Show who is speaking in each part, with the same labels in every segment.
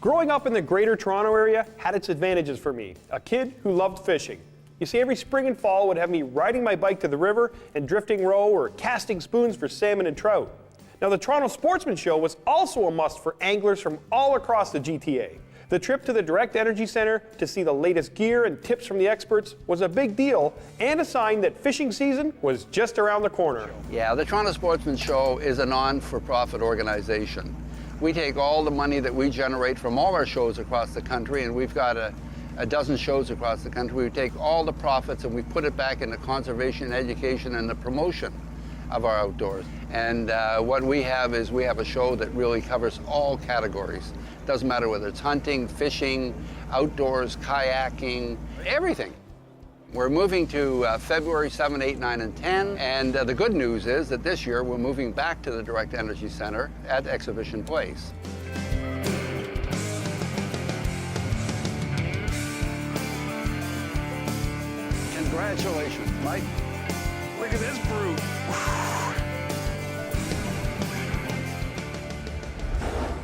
Speaker 1: Growing up in the Greater Toronto area had its advantages for me, a kid who loved fishing. You see, every spring and fall would have me riding my bike to the river and drifting roe or casting spoons for salmon and trout. Now, the Toronto Sportsman show was also a must for anglers from all across the GTA. The trip to the Direct Energy Centre to see the latest gear and tips from the experts was a big deal and a sign that fishing season was just around the corner.
Speaker 2: Yeah, the Toronto Sportsman show is a non-for-profit organization. We take all the money that we generate from all our shows across the country, and we've got a dozen shows across the country. We take all the profits and we put it back into conservation, education, and the promotion of our outdoors. And what we have is we have a show that really covers all categories. Doesn't matter whether it's hunting, fishing, outdoors, kayaking, everything. We're moving to February 7, 8, 9, and 10. And the good news is that this year we're moving back to the Direct Energy Centre at Exhibition Place. Congratulations, Mike.
Speaker 1: Look at this brute.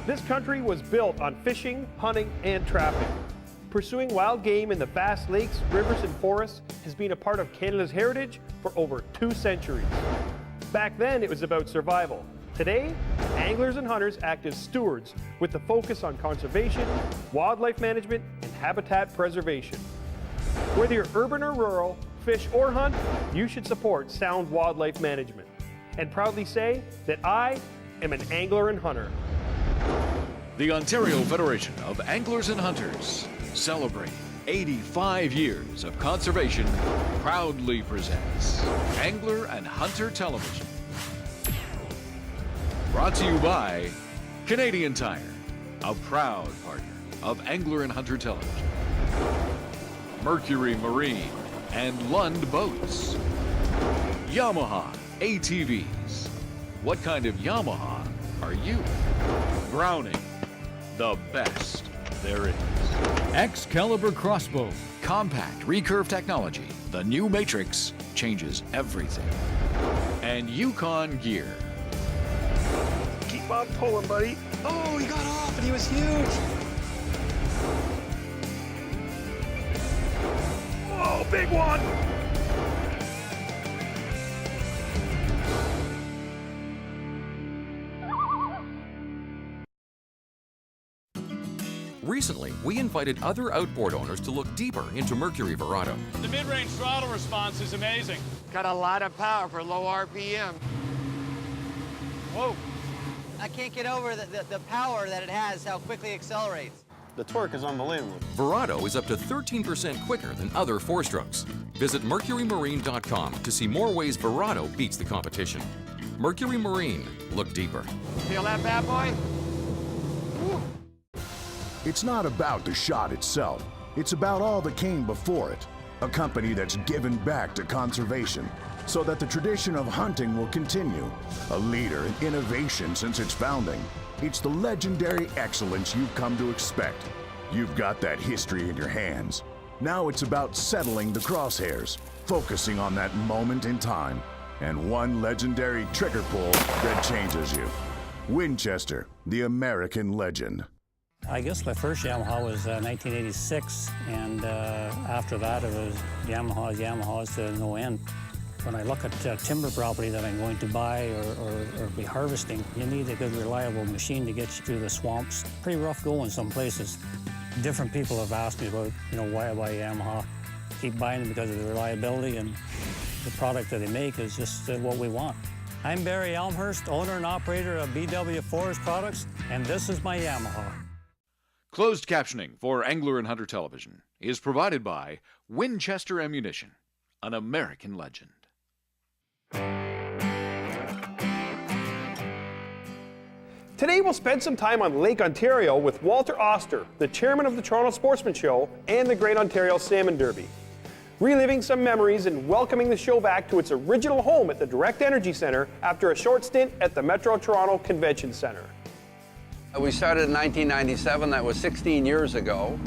Speaker 1: This country was built on fishing, hunting, and trapping. Pursuing wild game in the vast lakes, rivers, and forests has been a part of Canada's heritage for over 2 centuries. Back then, it was about survival. Today, anglers and hunters act as stewards with the focus on conservation, wildlife management, and habitat preservation. Whether you're urban or rural, fish or hunt, you should support sound wildlife management. And proudly say that I am an angler and hunter.
Speaker 3: The Ontario Federation of Anglers and Hunters, celebrating 85 years of conservation, proudly presents Angler and Hunter Television. Brought to you by Canadian Tire, a proud partner of Angler and Hunter Television. Mercury Marine and Lund Boats. Yamaha ATVs. What kind of Yamaha are you? Browning, the best there is. Excalibur Crossbow. Compact recurve technology. The new Matrix changes everything. And Yukon Gear.
Speaker 1: Keep on pulling, buddy.
Speaker 4: Oh, he got off and he was huge.
Speaker 1: Oh, big one.
Speaker 5: Recently, we invited other outboard owners to look deeper into Mercury Verado.
Speaker 6: The mid-range throttle response is amazing.
Speaker 4: Got a lot of power for low RPM.
Speaker 6: Whoa.
Speaker 7: I can't get over the power that it has, how quickly it accelerates.
Speaker 8: The torque is unbelievable.
Speaker 5: Verado is up to 13% quicker than other four-strokes. Visit mercurymarine.com to see more ways Verado beats the competition. Mercury Marine, look deeper.
Speaker 4: Feel that bad boy? Woo.
Speaker 9: It's not about the shot itself. It's about all that came before it. A company that's given back to conservation so that the tradition of hunting will continue. A leader in innovation since its founding. It's the legendary excellence you've come to expect. You've got that history in your hands. Now it's about settling the crosshairs, focusing on that moment in time, and one legendary trigger pull that changes you. Winchester, the American legend.
Speaker 10: I guess my first Yamaha was 1986, and after that it was Yamahas to no end. When I look at timber property that I'm going to buy or be harvesting, you need a good, reliable machine to get you through the swamps. Pretty rough going some places. Different people have asked me about, why I buy Yamaha. Keep buying them because of the reliability, and the product that they make is just what we want. I'm Barry Elmhurst, owner and operator of BW Forest Products, and this is my Yamaha.
Speaker 3: Closed captioning for Angler and Hunter Television is provided by Winchester Ammunition, an American legend.
Speaker 1: Today we'll spend some time on Lake Ontario with Walter Oster, the chairman of the Toronto Sportsman Show and the Great Ontario Salmon Derby. Reliving some memories and welcoming the show back to its original home at the Direct Energy Centre after a short stint at the Metro Toronto Convention Centre.
Speaker 2: We started in 1997, that was 16 years ago.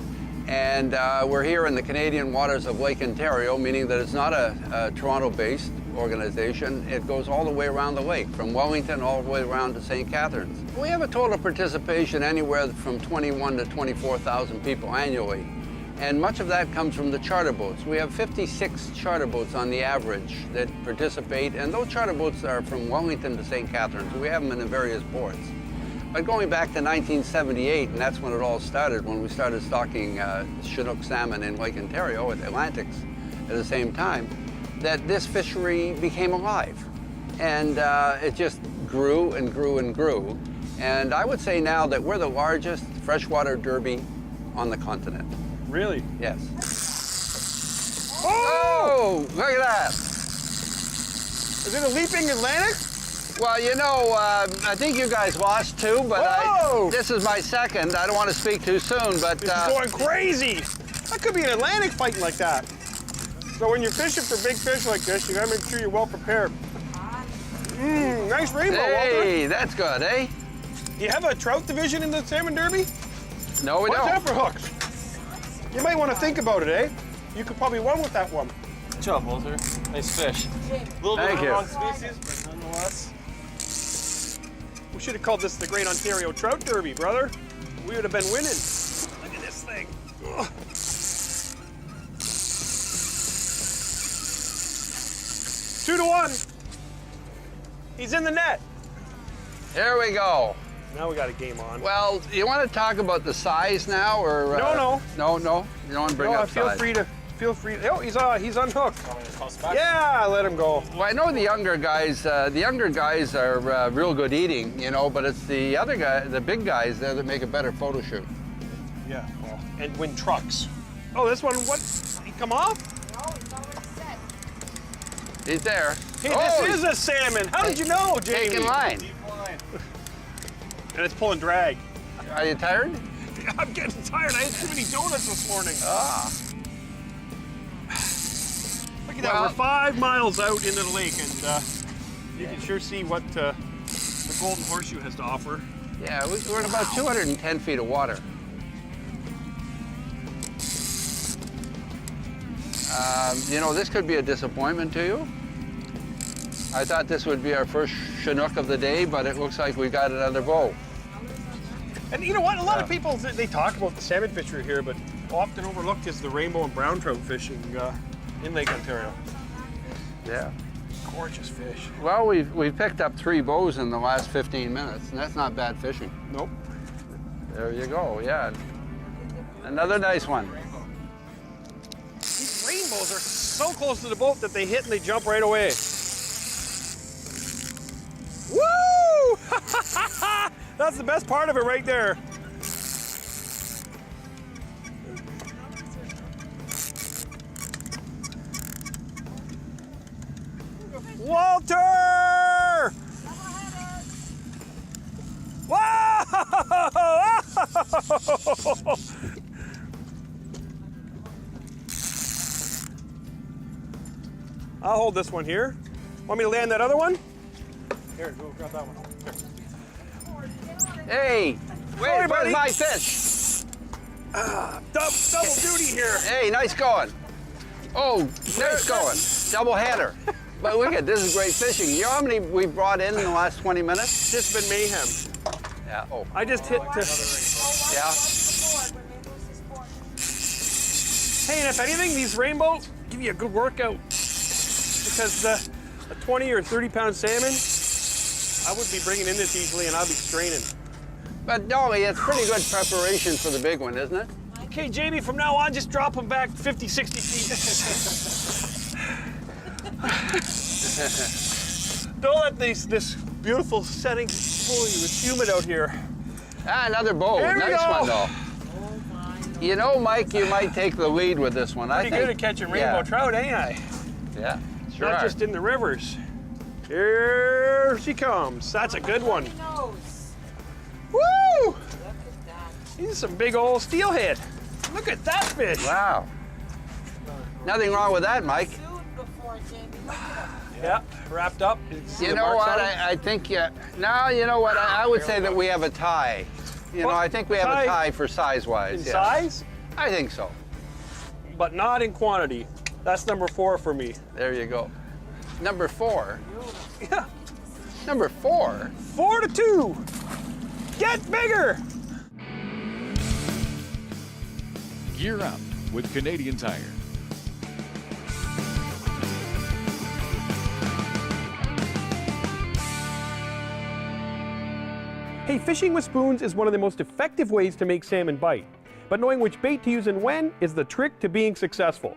Speaker 2: And we're here in the Canadian waters of Lake Ontario, meaning that it's not a Toronto-based organization, it goes all the way around the lake, from Wellington all the way around to St. Catharines. We have a total participation anywhere from 21 to 24,000 people annually. And much of that comes from the charter boats. We have 56 charter boats on the average that participate, and those charter boats are from Wellington to St. Catharines. We have them in the various ports. But going back to 1978, and that's when it all started, when we started stocking Chinook salmon in Lake Ontario at Atlantics at the same time, that this fishery became alive. And it just grew and grew and grew. And I would say now that we're the largest freshwater derby on the continent.
Speaker 1: Really?
Speaker 2: Yes. Oh! Look at that!
Speaker 1: Is it a leaping Atlantic?
Speaker 2: Well, you know, I think you guys lost two, but this is my second. I don't want to speak too soon, but...
Speaker 1: This is going crazy! That could be an Atlantic fighting like that. So when you're fishing for big fish like this, you gotta make sure you're well prepared. Nice rainbow, Walter.
Speaker 2: Hey, that's good, eh?
Speaker 1: Do you have a trout division in the salmon derby?
Speaker 2: No, we don't.
Speaker 1: Watch out for hooks. You might want to think about it, eh? You could probably win with that one.
Speaker 8: Good job, Walter. Nice fish. A little bit of the wrong species, but nonetheless.
Speaker 1: We should have called this the Great Ontario Trout Derby, brother. We would have been winning. Look at this thing. Ugh. 2-1. He's in the net.
Speaker 2: Here we go.
Speaker 1: Now we got a game on.
Speaker 2: Well, you want to talk about the size now, or
Speaker 1: No.
Speaker 2: No. You don't want to bring up
Speaker 1: feel
Speaker 2: size.
Speaker 1: Feel free. Oh, he's unhooked. Yeah, let him go.
Speaker 2: Well, I know the younger guys. The younger guys are real good eating, you know, but it's the other guy, the big guys there, that make a better photo shoot.
Speaker 1: Yeah. Well, and win trucks. Oh, this one. What? He come off?
Speaker 11: No, he's already set.
Speaker 2: He's there.
Speaker 1: Hey, this is a salmon. How did you know, Jamie?
Speaker 2: Taking line.
Speaker 1: And it's pulling drag.
Speaker 2: Are you tired?
Speaker 1: I'm getting tired. I ate too many donuts this morning.
Speaker 2: Ah.
Speaker 1: Look at that. We're 5 miles out into the lake, and you can sure see what the Golden Horseshoe has to offer.
Speaker 2: Yeah, we're in about 210 feet of water. You know, this could be a disappointment to you. I thought this would be our first Chinook of the day, but it looks like we got another bow.
Speaker 1: And you know what? A lot of people, they talk about the salmon fishery here, but often overlooked is the rainbow and brown trout fishing in Lake Ontario.
Speaker 2: Yeah.
Speaker 1: Gorgeous fish.
Speaker 2: Well, we've picked up 3 bows in the last 15 minutes, and that's not bad fishing.
Speaker 1: Nope.
Speaker 2: There you go, yeah. Another nice one.
Speaker 1: These rainbows are so close to the boat that they hit and they jump right away. Woo! That's the best part of it right there. Walter! Whoa! I'll hold this one here. Want me to land that other one? Here, go grab that one. Here.
Speaker 2: Hey,
Speaker 1: Sorry,
Speaker 2: where's
Speaker 1: buddy.
Speaker 2: my fish?
Speaker 1: Double duty here.
Speaker 2: Hey, nice going. Oh, nice going. Double header. But look at this is great fishing. You know how many we brought in the last 20 minutes?
Speaker 1: It's been mayhem.
Speaker 2: Yeah. Oh.
Speaker 1: I just hit.
Speaker 2: Yeah.
Speaker 1: Hey, and if anything, these rainbows give you a good workout because a 20 or 30 pound salmon, I wouldn't be bringing in this easily, and I'll be straining.
Speaker 2: But Dolly, it's pretty good preparation for the big one, isn't it?
Speaker 1: Okay, Jamie, from now on, just drop them back 50, 60 feet. Don't let this beautiful setting fool you. It's humid out here.
Speaker 2: Ah, another bow.
Speaker 1: Here we
Speaker 2: Nice
Speaker 1: go.
Speaker 2: one, though. You know, Mike, you might take the lead with this one.
Speaker 1: Pretty good at catching rainbow trout, ain't I?
Speaker 2: Yeah, sure.
Speaker 1: Not just in the rivers. Here she comes. That's a good one. Woo! These are some big old steelhead. Look at that fish.
Speaker 2: Wow. Nothing wrong with that, Mike.
Speaker 1: Yeah, wrapped up.
Speaker 2: You know what? I think, no, you know what? I would say that we have a tie. You know, I think we have a tie for size-wise.
Speaker 1: In size?
Speaker 2: I think so.
Speaker 1: But not in quantity. That's number 4 for me.
Speaker 2: There you go. Number 4?
Speaker 1: Yeah.
Speaker 2: Number 4?
Speaker 1: 4-2. Get bigger.
Speaker 3: Gear up with Canadian Tire.
Speaker 1: Hey, fishing with spoons is one of the most effective ways to make salmon bite. But knowing which bait to use and when is the trick to being successful.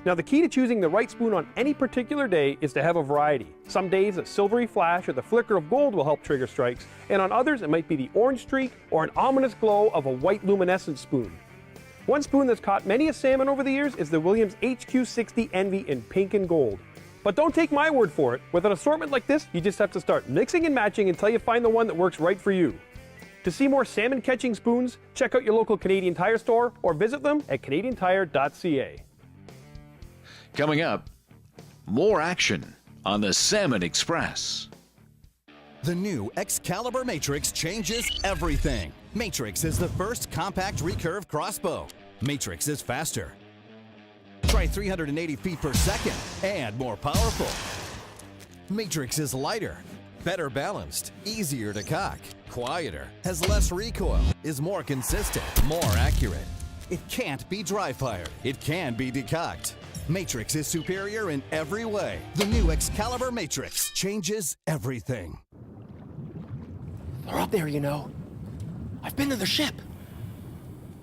Speaker 1: Now, the key to choosing the right spoon on any particular day is to have a variety. Some days a silvery flash or the flicker of gold will help trigger strikes, and on others it might be the orange streak or an ominous glow of a white luminescent spoon. One spoon that's caught many a salmon over the years is the Williams HQ60 Envy in pink and gold. But don't take my word for it. With an assortment like this, you just have to start mixing and matching until you find the one that works right for you. To see more salmon catching spoons, check out your local Canadian Tire store or visit them at canadiantire.ca.
Speaker 3: Coming up, more action on the Salmon Express.
Speaker 12: The new Excalibur Matrix changes everything. Matrix is the first compact recurve crossbow. Matrix is faster. Try 380 feet per second and more powerful. Matrix is lighter, better balanced, easier to cock, quieter, has less recoil, is more consistent, more accurate. It can't be dry fired. It can be decocked. Matrix is superior in every way. The new Excalibur Matrix changes everything.
Speaker 13: They're up there, you know. I've been to their ship.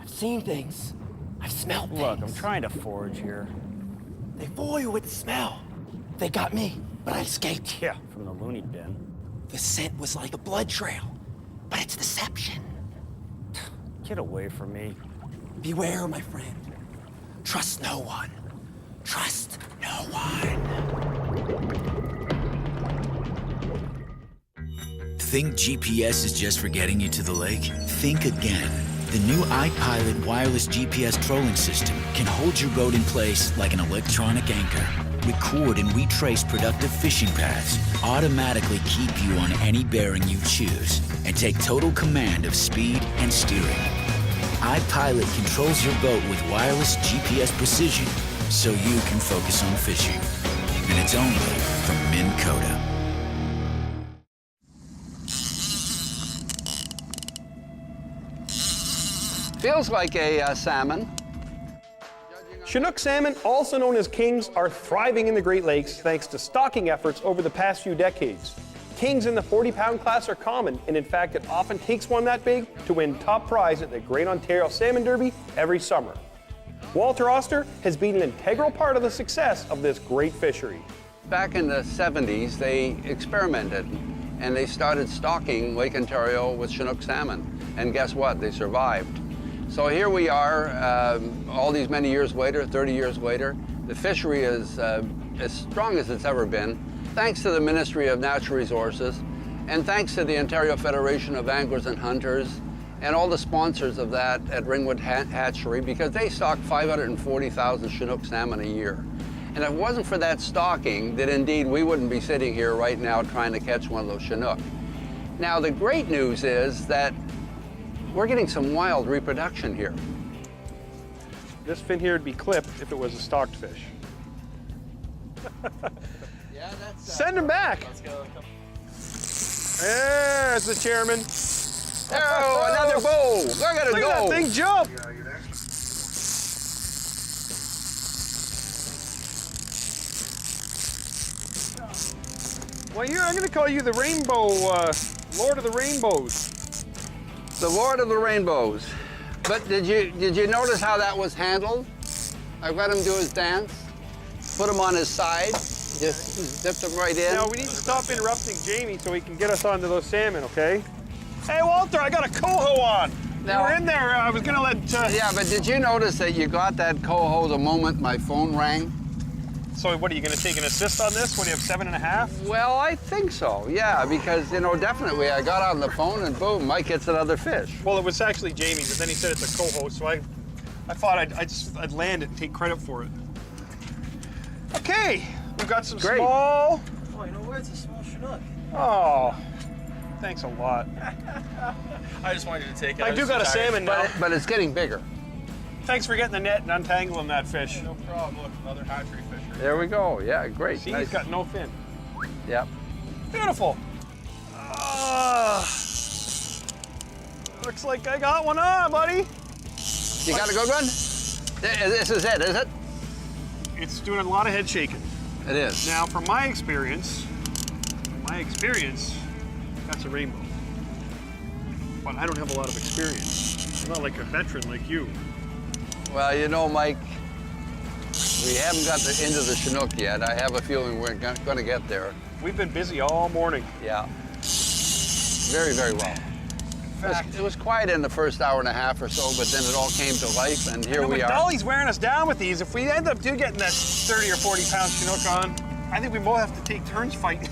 Speaker 13: I've seen things. I've smelled things.
Speaker 14: Look, I'm trying to forage here.
Speaker 13: They fool you with the smell. They got me, but I escaped.
Speaker 14: Yeah, from the loony bin.
Speaker 13: The scent was like a blood trail, but it's deception.
Speaker 14: Get away from me.
Speaker 13: Beware, my friend. Trust no one. Trust no one.
Speaker 15: Think GPS is just for getting you to the lake? Think again. The new iPilot wireless GPS trolling system can hold your boat in place like an electronic anchor. Record and retrace productive fishing paths, automatically keep you on any bearing you choose, and take total command of speed and steering. iPilot controls your boat with wireless GPS precision so you can focus on fishing. And it's only from Minn Kota.
Speaker 2: Feels like a salmon.
Speaker 1: Chinook salmon, also known as kings, are thriving in the Great Lakes thanks to stocking efforts over the past few decades. Kings in the 40-pound class are common, and in fact it often takes one that big to win top prize at the Great Ontario Salmon Derby every summer. Walter Oster has been an integral part of the success of this great fishery.
Speaker 2: Back in the 70s, they experimented and they started stocking Lake Ontario with Chinook salmon. And guess what? They survived. So here we are, all these many years later, 30 years later. The fishery is as strong as it's ever been, thanks to the Ministry of Natural Resources, and thanks to the Ontario Federation of Anglers and Hunters, and all the sponsors of that at Ringwood Hatchery, because they stock 540,000 Chinook salmon a year. And if it wasn't for that stocking, then indeed we wouldn't be sitting here right now trying to catch one of those Chinook. Now the great news is that we're getting some wild reproduction here.
Speaker 1: This fin here would be clipped if it was a stocked fish.
Speaker 2: Yeah, that's,
Speaker 1: send him back.
Speaker 8: Let's go.
Speaker 1: There's the chairman.
Speaker 2: Oh, another bow. Look at it go.
Speaker 1: Look at that thing jump. Well, I'm going to call you the Rainbow, Lord of the Rainbows.
Speaker 2: The Lord of the Rainbows. But did you notice how that was handled? I let him do his dance, put him on his side, just dipped him right in.
Speaker 1: Now we need to stop interrupting Jamie so he can get us onto those salmon, okay? Hey Walter, I got a coho on.
Speaker 2: Now,
Speaker 1: you were in there, I was gonna let...
Speaker 2: Yeah, but did you notice that you got that coho the moment my phone rang?
Speaker 1: So what, are you gonna take an assist on this? What, do you have 7.5?
Speaker 2: Well, I think so, yeah, because, you know, definitely I got on the phone and boom, Mike gets another fish.
Speaker 1: Well, it was actually Jamie, but then he said it's a coho, so I thought I'd land it and take credit for it. Okay, we've got some small...
Speaker 13: Oh, you know where? It's a small Chinook.
Speaker 1: Oh, thanks a lot.
Speaker 8: I just wanted you to take it.
Speaker 1: I do got a salmon now.
Speaker 2: But it's getting bigger.
Speaker 1: Thanks for getting the net and untangling that fish.
Speaker 8: No problem. Look, another hatchery fishery.
Speaker 2: There we go. Yeah, great.
Speaker 1: See,
Speaker 2: nice.
Speaker 1: he's got no fin.
Speaker 2: Yep.
Speaker 1: Beautiful. Looks like I got one on, buddy.
Speaker 2: You got a good one? This is it, is it?
Speaker 1: It's doing a lot of head shaking.
Speaker 2: It is.
Speaker 1: Now, from my experience, that's a rainbow. But I don't have a lot of experience. I'm not like a veteran like you.
Speaker 2: Well, you know, Mike, we haven't got into the Chinook yet. I have a feeling we're going to get there.
Speaker 1: We've been busy all morning.
Speaker 2: Yeah. Very, very well. It was quiet in the first hour and a half or so, but then it all came to life, and here we are.
Speaker 1: Dolly's wearing us down with these. If we end up getting that 30 or 40 pound Chinook on, I think we both have to take turns fighting.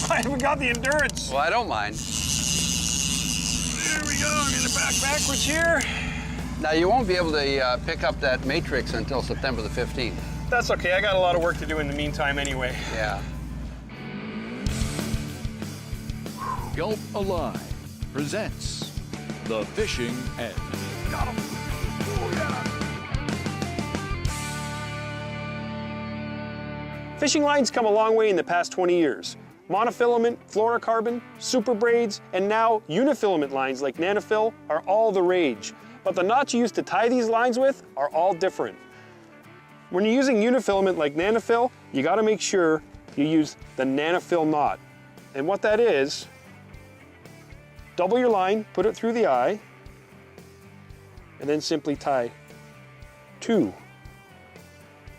Speaker 1: I haven't got the endurance.
Speaker 2: Well, I don't mind.
Speaker 1: There we go. I'm gonna back backwards here.
Speaker 2: Now, you won't be able to pick up that matrix until September the 15th.
Speaker 1: That's okay. I got a lot of work to do in the meantime anyway.
Speaker 2: Yeah.
Speaker 3: Gulp Alive presents The Fishing Edge.
Speaker 1: Got him. Oh, yeah. Fishing lines come a long way in the past 20 years. Monofilament, fluorocarbon, super braids, and now unifilament lines like Nanofil are all the rage. But the knots you use to tie these lines with are all different. When you're using unifilament like Nanofil, you gotta make sure you use the Nanofil knot. And what that is, double your line, put it through the eye, and then simply tie 2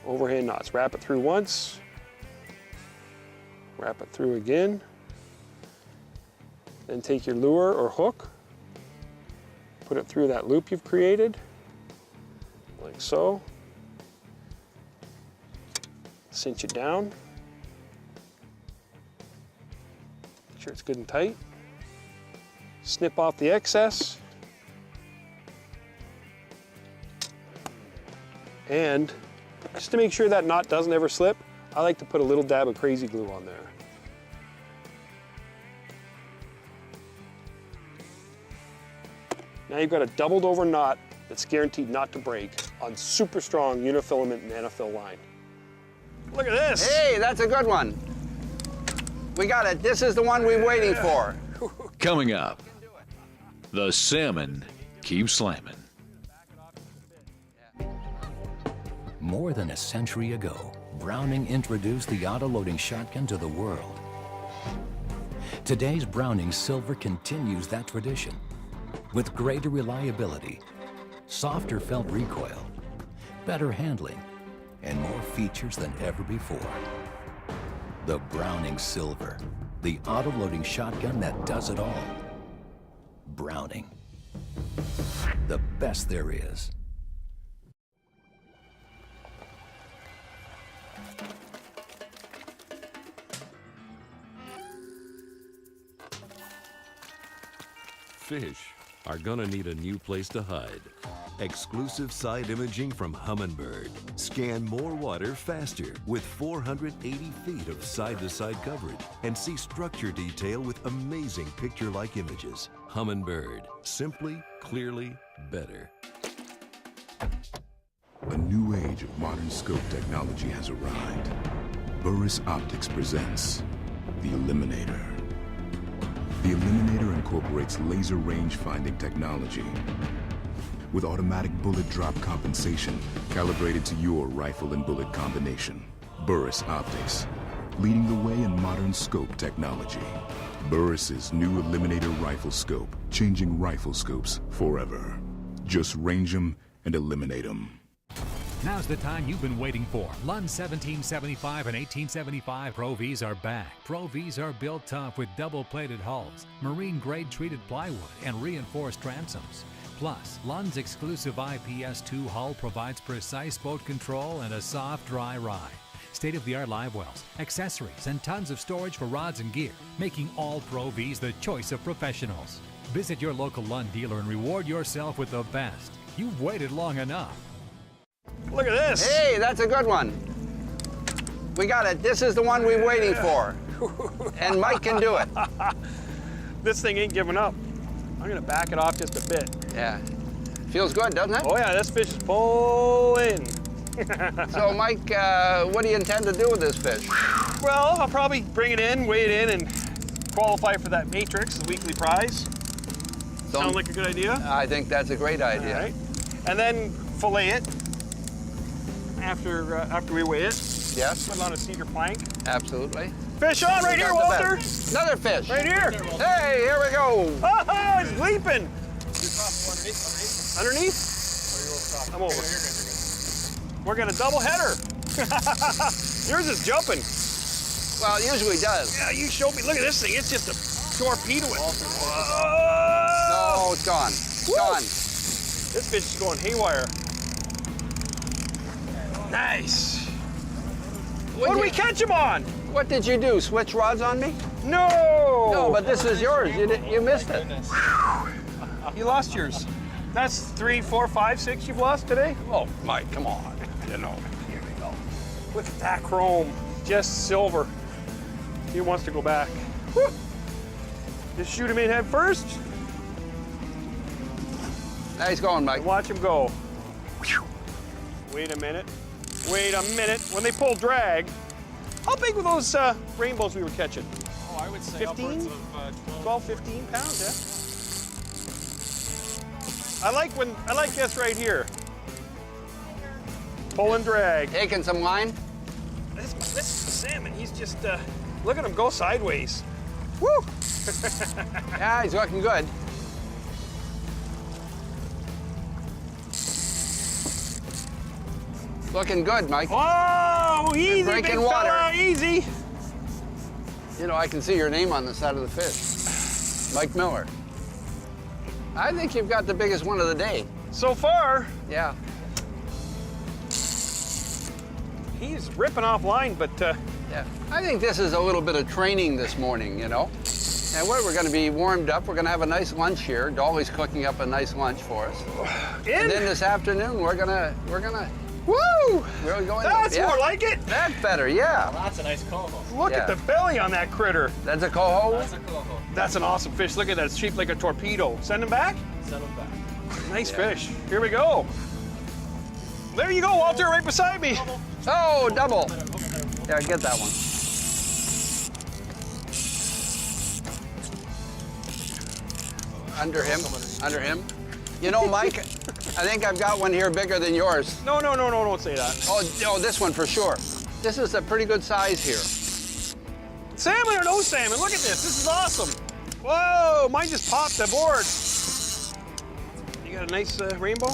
Speaker 1: overhand knots. Wrap it through once, wrap it through again, then take your lure or hook, put it through that loop you've created, like so. Cinch it down. Make sure it's good and tight. Snip off the excess. And just to make sure that knot doesn't ever slip, I like to put a little dab of crazy glue on there. Now you've got a doubled over knot that's guaranteed not to break on super strong unifilament Nanofil line. Look at this.
Speaker 2: Hey, that's a good one. We got it. This is the one we're waiting for.
Speaker 3: Coming up, the salmon keep slamming.
Speaker 16: More than a century ago, Browning introduced the auto-loading shotgun to the world. Today's Browning Silver continues that tradition with greater reliability, softer felt recoil, better handling, and more features than ever before. The Browning Silver, the auto-loading shotgun that does it all. Browning, the best there is.
Speaker 17: Fish are gonna need a new place to hide. Exclusive side imaging from Humminbird. Scan more water faster with 480 feet of side-to-side coverage and see structure detail with amazing picture-like images. Humminbird, simply, clearly, better.
Speaker 9: A new age of modern scope technology has arrived. Burris Optics presents the Eliminator. The Eliminator incorporates laser range finding technology with automatic bullet drop compensation calibrated to your rifle and bullet combination. Burris Optics, leading the way in modern scope technology. Burris's new Eliminator rifle scope, changing rifle scopes forever. Just range them and eliminate them.
Speaker 18: Now's the time you've been waiting for. Lund 1775 and 1875 Pro Vs are back. Pro Vs are built tough with double-plated hulls, marine-grade treated plywood, and reinforced transoms. Plus, Lund's exclusive IPS2 hull provides precise boat control and a soft, dry ride. State-of-the-art live wells, accessories, and tons of storage for rods and gear, making all Pro Vs the choice of professionals. Visit your local Lund dealer and reward yourself with the best. You've waited long enough.
Speaker 1: Look at this.
Speaker 2: Hey, that's a good one. We got it. This is the one we're waiting for. And Mike can do it.
Speaker 1: This thing ain't giving up. I'm gonna back it off just a bit.
Speaker 2: Yeah. Feels good, doesn't it?
Speaker 1: Oh yeah, this fish is pulling.
Speaker 2: So Mike, what do you intend to do with this fish?
Speaker 1: Well, I'll probably bring it in, weigh it in, and qualify for that matrix, the weekly prize. Sound like a good idea?
Speaker 2: I think that's a great idea.
Speaker 1: All right. And then fillet it after we weigh it.
Speaker 2: Yes.
Speaker 1: Put it on a cedar plank.
Speaker 2: Absolutely.
Speaker 1: Fish on right here, Walter.
Speaker 2: Another fish.
Speaker 1: Right here.
Speaker 2: Hey, here we go.
Speaker 1: Oh, it's leaping. Underneath? I'm over. We're gonna double header. Yours is jumping.
Speaker 2: Well, it usually does.
Speaker 1: Yeah, you showed me. Look at this thing. It's just a torpedo it.
Speaker 2: No, it's gone. It's gone.
Speaker 1: This fish is going haywire. Nice. What did we catch him on?
Speaker 2: What did you do? Switch rods on me?
Speaker 1: No.
Speaker 2: No, but this is yours. You missed it.
Speaker 1: You lost yours. That's 3, 4, 5, 6 you've lost today?
Speaker 2: Oh, Mike, come on. You know.
Speaker 1: Here we go. Look at that chrome. Just silver. He wants to go back. Woo. Just shoot him in head first.
Speaker 2: Nice going, Mike.
Speaker 1: And watch him go. Wait a minute. Wait a minute. When they pull drag, how big were those rainbows we were catching?
Speaker 8: Oh, I would say
Speaker 1: 15?
Speaker 8: upwards of
Speaker 1: 12, 15 pounds, yeah? I like this right here. Pull and drag.
Speaker 2: Taking some line?
Speaker 1: This is the salmon. He's just, look at him go sideways. Woo!
Speaker 2: Yeah, he's looking good. Looking good, Mike.
Speaker 1: Oh, easy,
Speaker 2: breaking
Speaker 1: big
Speaker 2: water.
Speaker 1: fella, easy.
Speaker 2: You know, I can see your name on the side of the fish. Mike Miller. I think you've got the biggest one of the day.
Speaker 1: So far.
Speaker 2: Yeah.
Speaker 1: He's ripping off line, but...
Speaker 2: Yeah. I think this is a little bit of training this morning, you know. And we're going to be warmed up. We're going to have a nice lunch here. Dolly's cooking up a nice lunch for us. And then this afternoon, we're gonna.
Speaker 1: Woo!
Speaker 2: We're going.
Speaker 1: That's more like it.
Speaker 2: That's better, yeah.
Speaker 8: Well, that's a nice coho.
Speaker 1: Look at the belly on that critter.
Speaker 2: That's a coho?
Speaker 8: That's a coho.
Speaker 1: That's an awesome fish. Look at that. It's shaped like a torpedo. Send him back?
Speaker 8: Send him back.
Speaker 1: Nice fish. Here we go. There you go, Walter, right beside me.
Speaker 2: Oh, double. Yeah, get that one. Under him. You know, Mike, I think I've got one here bigger than yours.
Speaker 1: No, don't say that.
Speaker 2: Oh, this one for sure. This is a pretty good size here.
Speaker 1: Salmon or no salmon? Look at this. This is awesome. Whoa, mine just popped the board. You got a nice rainbow?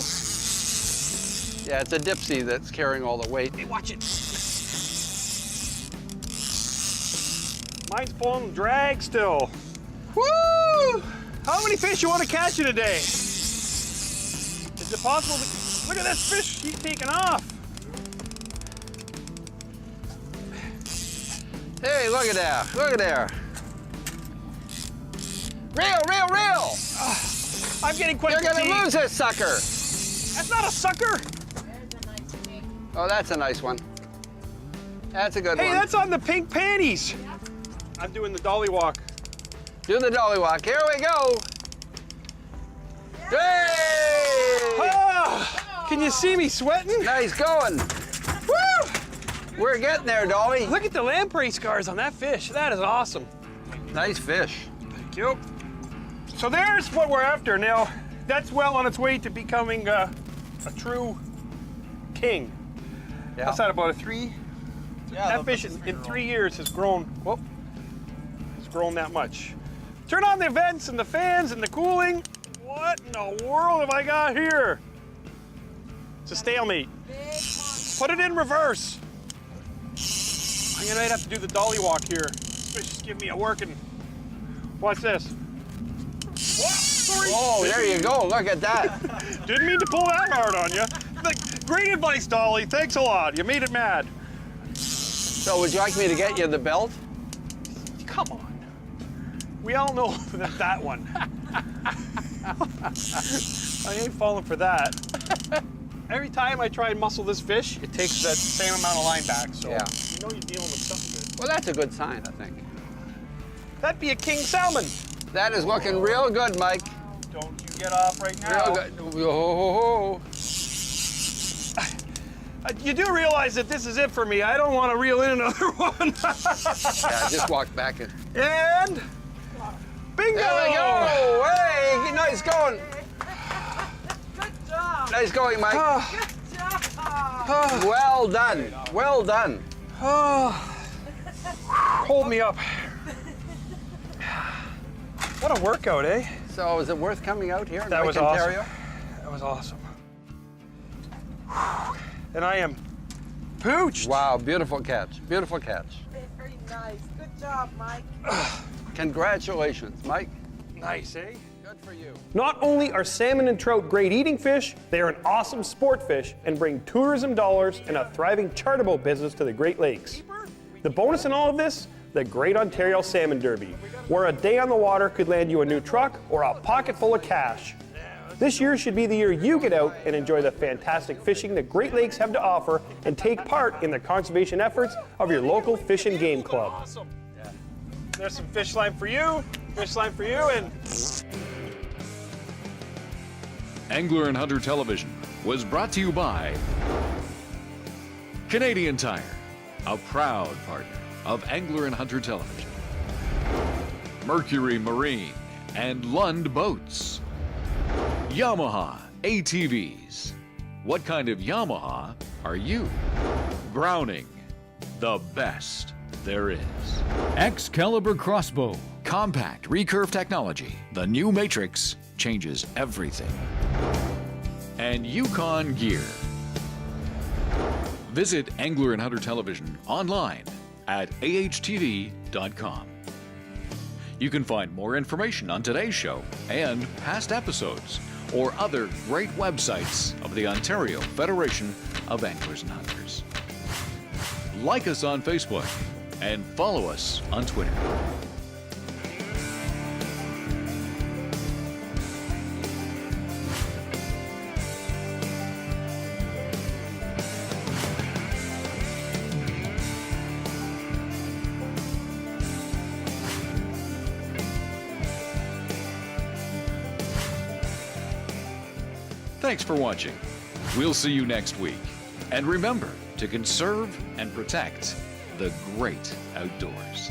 Speaker 2: Yeah, it's a dipsy that's carrying all the weight.
Speaker 1: Hey, watch it. Mine's pulling drag still. Woo! How many fish you want to catch in a day? Is it possible to... Look at this fish, he's taking off.
Speaker 2: Hey, look at there, look at there. Reel.
Speaker 1: I'm getting quite
Speaker 2: You're
Speaker 1: fatigued.
Speaker 2: gonna lose this sucker.
Speaker 1: That's not a sucker.
Speaker 2: Oh, that's a nice one. That's a good one.
Speaker 1: Hey, that's on the pink panties. I'm doing the dolly walk.
Speaker 2: Do the dolly walk. Here we go. Hey!
Speaker 1: Ah, can you see me sweating?
Speaker 2: Nice going.
Speaker 1: Woo!
Speaker 2: We're getting there, Dolly.
Speaker 1: Look at the lamprey scars on that fish. That is awesome.
Speaker 2: Nice fish.
Speaker 1: Thank you. So there's what we're after now. That's well on its way to becoming a true king.
Speaker 2: Yeah.
Speaker 1: What's that, about a 3?
Speaker 8: Yeah,
Speaker 1: that fish in 3 years has grown, has grown that much. Turn on the vents and the fans and the cooling. What in the world have I got here? It's a stalemate. Put it in reverse. I'm gonna have to do the dolly walk here. This fish is giving me a working. Watch this. Whoa, sorry.
Speaker 2: Oh, there you go. Look at that.
Speaker 1: Didn't mean to pull that hard on you. Great advice, Dolly. Thanks a lot. You made it mad.
Speaker 2: So would you like me to get you the belt?
Speaker 1: Come on. We all know that one. I ain't falling for that. Every time I try and muscle this fish, it takes that same amount of line back. So
Speaker 2: yeah.
Speaker 1: You know you're dealing with something good.
Speaker 2: Well, that's a good sign, I think.
Speaker 1: That'd be a king salmon.
Speaker 2: That is looking real good, Mike.
Speaker 8: Don't you get off right now.
Speaker 2: Oh.
Speaker 8: You do realize that this is it for me. I don't want to reel in another one.
Speaker 2: Yeah, just walk back in.
Speaker 8: And bingo!
Speaker 2: There we go! Hey, nice going.
Speaker 11: Good job.
Speaker 2: Nice going, Mike.
Speaker 11: Good job.
Speaker 2: Well done. Well done.
Speaker 8: Hold me up. What a workout, eh?
Speaker 2: So is it worth coming out here in
Speaker 8: That
Speaker 2: Lake
Speaker 8: was
Speaker 2: Ontario?
Speaker 8: awesome. That was awesome. And I am pooched.
Speaker 2: Wow, beautiful catch. Beautiful catch.
Speaker 11: Very nice. Good job, Mike.
Speaker 2: Congratulations, Mike.
Speaker 8: Nice, eh?
Speaker 2: Good for you.
Speaker 1: Not only are salmon and trout great eating fish, they are an awesome sport fish and bring tourism dollars and a thriving charter boat business to the Great Lakes. The bonus in all of this? The Great Ontario Salmon Derby, where a day on the water could land you a new truck or a pocket full of cash. This year should be the year you get out and enjoy the fantastic fishing the Great Lakes have to offer and take part in the conservation efforts of your local fish and game club.
Speaker 8: Awesome. Yeah. There's some fish line for you, and
Speaker 3: Angler and Hunter Television was brought to you by Canadian Tire, a proud partner of Angler and Hunter Television, Mercury Marine and Lund Boats, Yamaha ATVs. What kind of Yamaha are you? Browning, the best there is. Excalibur Crossbow. Compact recurve technology. The new Matrix changes everything. And Yukon Gear. Visit Angler and Hunter Television online at ahtv.com. You can find more information on today's show and past episodes or other great websites of the Ontario Federation of Anglers and Hunters. Like us on Facebook and follow us on Twitter. Thanks for watching. We'll see you next week. And remember to conserve and protect the great outdoors.